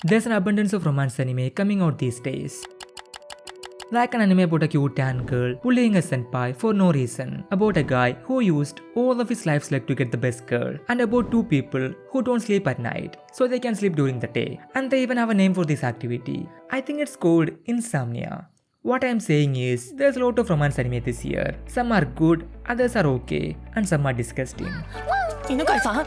There's an abundance of romance anime coming out these days. Like an anime about a cute tan girl bullying a senpai for no reason, about a guy who used all of his life's luck to get the best girl, and about two people who don't sleep at night so they can sleep during the day, and they even have a name for this activity. I think it's called insomnia. What I am saying is, there's a lot of romance anime this year. Some are good, others are okay, and some are disgusting. Inukai-san? Inukai-san?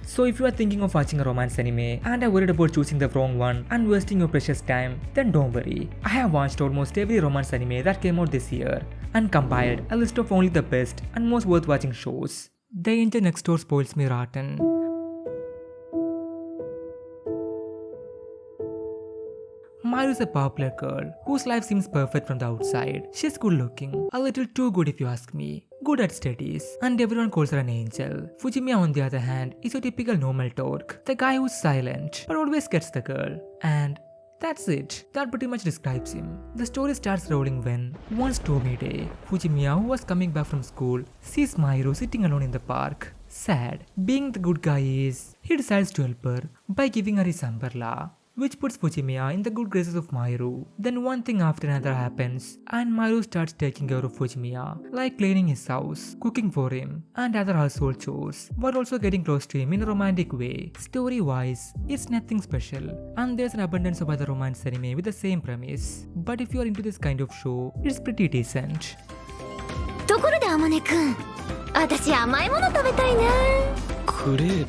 So if you are thinking of watching a romance anime and are worried about choosing the wrong one and wasting your precious time, then don't worry. I have watched almost every romance anime that came out this year and compiled a list of only the best and most worth watching shows. The angel next door spoils me rotten. Maru is a popular girl whose life seems perfect from the outside. She's good looking, a little too good if you ask me, good at studies, and everyone calls her an angel. Fujimiya on the other hand is a typical normal dork, the guy who's silent but always gets the girl. And that's it. That pretty much describes him. The story starts rolling when, one stormy day, Fujimiya, who was coming back from school, sees Mairo sitting alone in the park. Sad. Being the good guy is, he decides to help her by giving her his umbrella, which puts Fujimiya in the good graces of Mairo. Then one thing after another happens, and Mairo starts taking care of Fujimiya, like cleaning his house, cooking for him, and other household chores, but also getting close to him in a romantic way. Story-wise, it's nothing special, and there's an abundance of other romance anime with the same premise. But if you're into this kind of show, it's pretty decent. ところで天音くん、私甘いもの食べたいな。クレー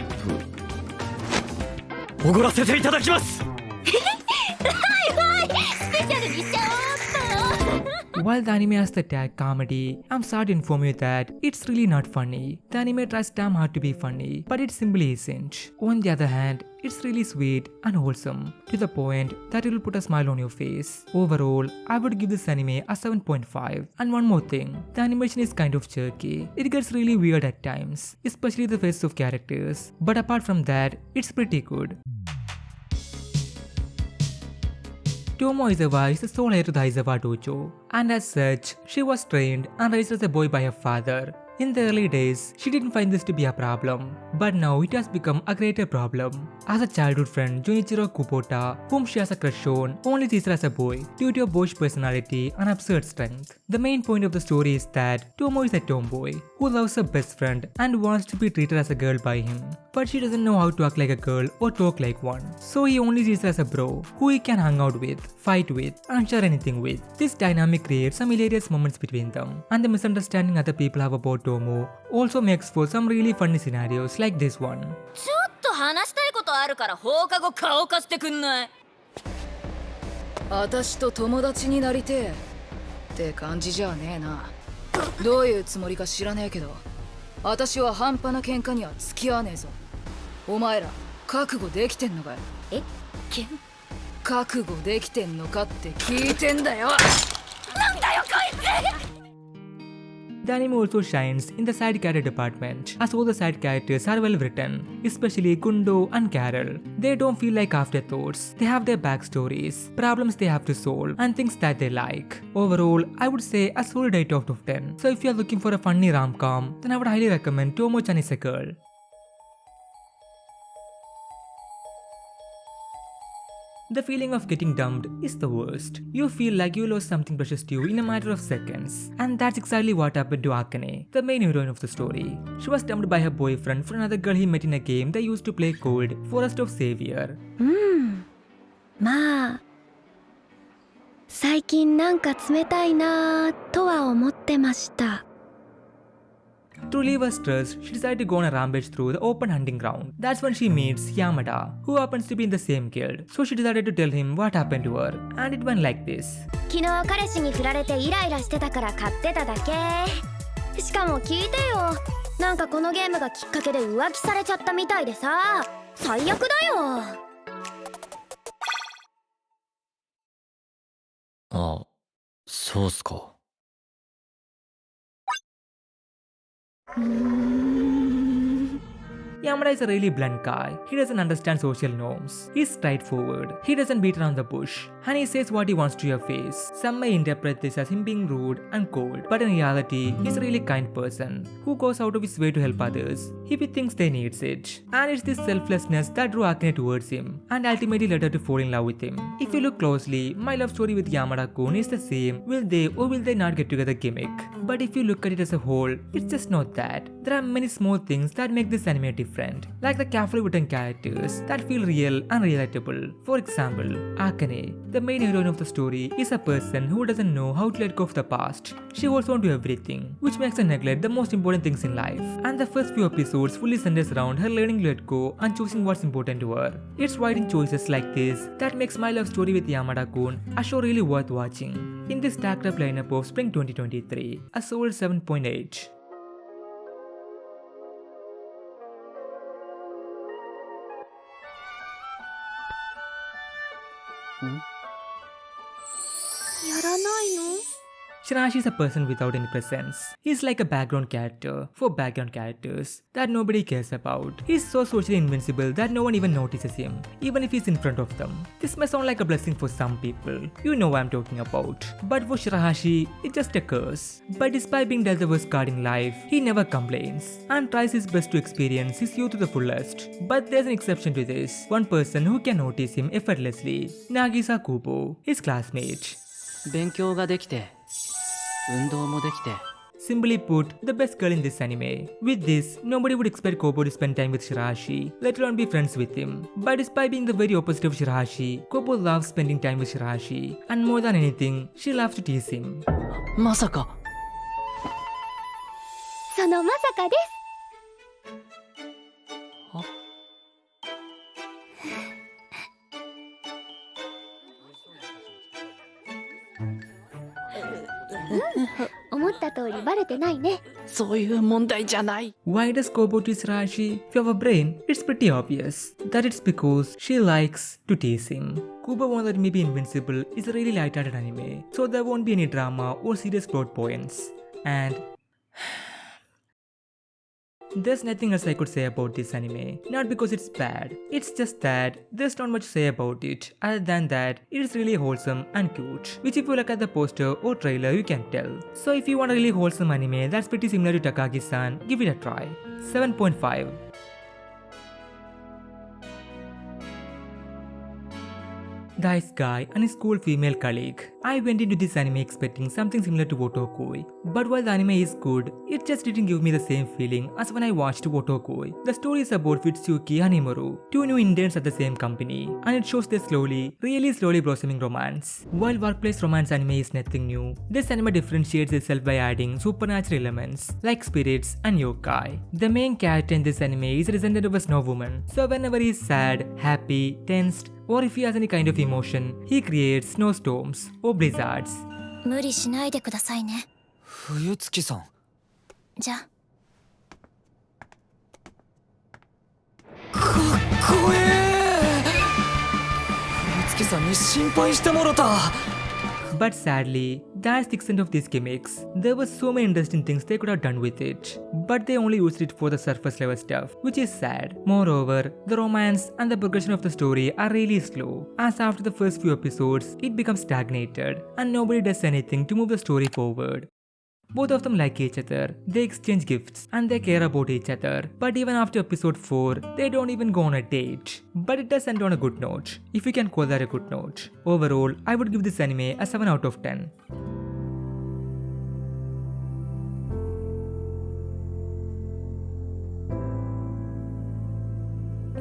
プおごらせていただきます。While the anime has the tag comedy, I'm sorry to inform you that it's really not funny. The anime tries damn hard to be funny, but it simply isn't. On the other hand, it's really sweet and wholesome, to the point that it will put a smile on your face. Overall, I would give this anime a 7.5. And one more thing, the animation is kind of jerky. It gets really weird at times, especially the faces of characters. But apart from that, it's pretty good. Tomo-Izawa is the sole heir to the Izawa dojo, and as such, she was trained and raised as a boy by her father. In the early days, she didn't find this to be a problem, but now it has become a greater problem. As a childhood friend, Junichiro Kubota, whom she has a crush on, only sees her as a boy due to her boyish personality and absurd strength. The main point of the story is that Tomo is a tomboy who loves her best friend and wants to be treated as a girl by him, but she doesn't know how to act like a girl or talk like one. So he only sees her as a bro who he can hang out with, fight with, and share anything with. This dynamic creates some hilarious moments between them, and the misunderstanding other people have about Tomo also makes for some really funny scenarios like this one. ちょっと話したいことあるから放課後顔貸してくんない？私と友達になりてえって感じじゃねえな。どういうつもりか知らねえけど、私は半端な喧嘩には付き合わねえぞ。お前ら覚悟できてんのかよ？覚悟できてんのかって聞いてんだよ。なんだよこいつ！ The anime also shines in the side character department, as all the side characters are well written, especially Gundo and Carol. They don't feel like afterthoughts, they have their backstories, problems they have to solve, and things that they like. Overall, I would say a solid 8 out of 10. So if you are looking for a funny rom-com, then I would highly recommend Tomo-chan Is. The feeling of getting dumped is the worst. You feel like you lost something precious to you in a matter of seconds. And that's exactly what happened to Akane, the main heroine of the story. She was dumped by her boyfriend for another girl he met in a game they used to play called Forest of Savior. まあ最近なんか冷たいなぁとは思ってました。 To relieve her stress, she decided to go on a rampage through the open hunting ground. That's when she meets Yamada, who happens to be in the same guild. So she decided to tell him what happened to her, and it went like this. 昨日彼氏に振られてイライラしてたから買ってただけ。しかも聞いてよ。なんかこのゲームがきっかけで浮気されちゃったみたいでさ。最悪だよ。あ、そうっすか。Yamada is a really blunt guy. He doesn't understand social norms. He's straightforward. He doesn't beat around the bush. And he says what he wants to your face. Some may interpret this as him being rude and cold, but in reality, he's a really kind person who goes out of his way to help others if he thinks they needs it. And it's this selflessness that drew Akane towards him and ultimately led her to fall in love with him. If you look closely, my love story with Yamada-kun is the same will they or will they not get together gimmick. But if you look at it as a whole, it's just not that. There are many small things that make this anime different, like the carefully written characters that feel real and relatable. For example, Akane, the main heroine of the story, is a person who doesn't know how to let go of the past. She holds on to everything, which makes her neglect the most important things in life. And the first few episodes fully centers around her learning to let go and choosing what's important to her. It's writing choices like this that makes my love story with Yamada-kun a show really worth watching. In this stacked up lineup of Spring 2023, a solid 7.8. Shirashi is a person without any presence. He's like a background character for background characters that nobody cares about. He's so socially invincible that no one even notices him, even if he's in front of them. This may sound like a blessing for some people. You know what I'm talking about. But for Shirashi, it's just a curse. But despite being dealt the worst card in life, he never complains and tries his best to experience his youth to the fullest. But there's an exception to this. One person who can notice him effortlessly. Nagisa Kubo, his classmate. 勉強ができて運動もできて Simply put, the best girl in this anime. With this, nobody would expect Kobo to spend time with Shirashi, let alone be friends with him. But despite being the very opposite of Shirashi, Kobo loves spending time with Shirashi, and more than anything, she loves to tease him. まさかそのまさかです。思った通りバレてないね。そういう問題じゃない Why does Kobo tease Shirashi? If you have a brain, it's pretty obvious that it's because she likes to tease him. Kubo won't let me be invincible is a really light-hearted anime, so there won't be any drama or serious plot points. And there's nothing else I could say about this anime. Not because it's bad, it's just that there's not much to say about it other than that it is really wholesome and cute, which if you look at the poster or trailer you can tell. So if you want a really wholesome anime that's pretty similar to Takagi-san, give it a try. 7.5. Dice guy and his cool female colleague. I went into this anime expecting something similar to Wotokoi, but while the anime is good, it just didn't give me the same feeling as when I watched Wotokoi. The story is about Fitsuki and Himuro, two new interns at the same company, and it shows their really slowly blossoming romance. While workplace romance anime is nothing new, this anime differentiates itself by adding supernatural elements like spirits and yokai. The main character in this anime is represented of a snow woman, so whenever he is sad, happy, tensed, or if he has any kind of emotion, he creates snowstorms or blizzards. 無理しないでくださいね。冬月さんじゃあ。かっこええ冬月さんに心配してもろた But sadly, that's the extent of these gimmicks. There were so many interesting things they could have done with it, but they only used it for the surface level stuff, which is sad. Moreover, the romance and the progression of the story are really slow, as after the first few episodes, it becomes stagnated, and nobody does anything to move the story forward. Both of them like each other, they exchange gifts, and they care about each other. But even after episode 4, they don't even go on a date. But it does end on a good note, if you can call that a good note. Overall, I would give this anime a 7 out of 10.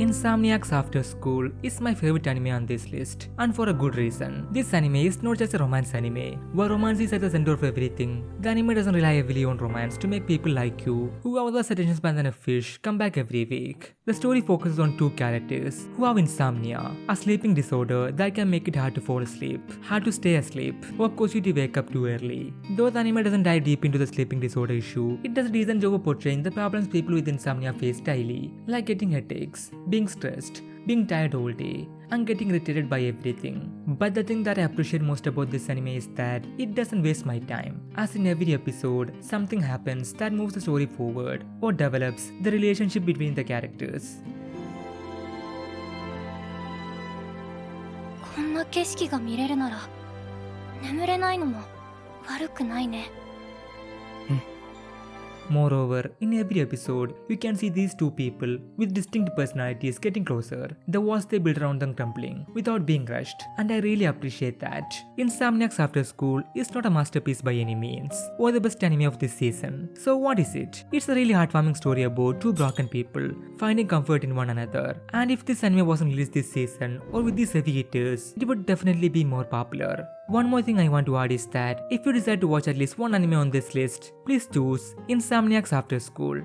Insomniacs After School is my favorite anime on this list, and for a good reason. This anime is not just a romance anime, where romance is at the center of everything. The anime doesn't rely heavily on romance to make people like you, who have less attention span than a fish, come back every week. The story focuses on two characters who have insomnia, a sleeping disorder that can make it hard to fall asleep, hard to stay asleep, or cause you to wake up too early. Though the anime doesn't dive deep into the sleeping disorder issue, it does a decent job of portraying the problems people with insomnia face daily, like getting headaches, being stressed, being tired all day, and getting irritated by everything. But the thing that I appreciate most about this anime is that it doesn't waste my time. As in every episode, something happens that moves the story forward or develops the relationship between the characters. こんな景色が見れるなら眠れないのも悪くないね。 Moreover, in every episode, you can see these two people with distinct personalities getting closer, the walls they build around them crumbling without being rushed, and I really appreciate that. Insomniacs After School is not a masterpiece by any means, or the best anime of this season. So what is it? It's a really heartwarming story about two broken people finding comfort in one another, and if this anime wasn't released this season or with these heavy hitters, it would definitely be more popular. One more thing I want to add is that if you decide to watch at least one anime on this list, please choose Insomniacs After School.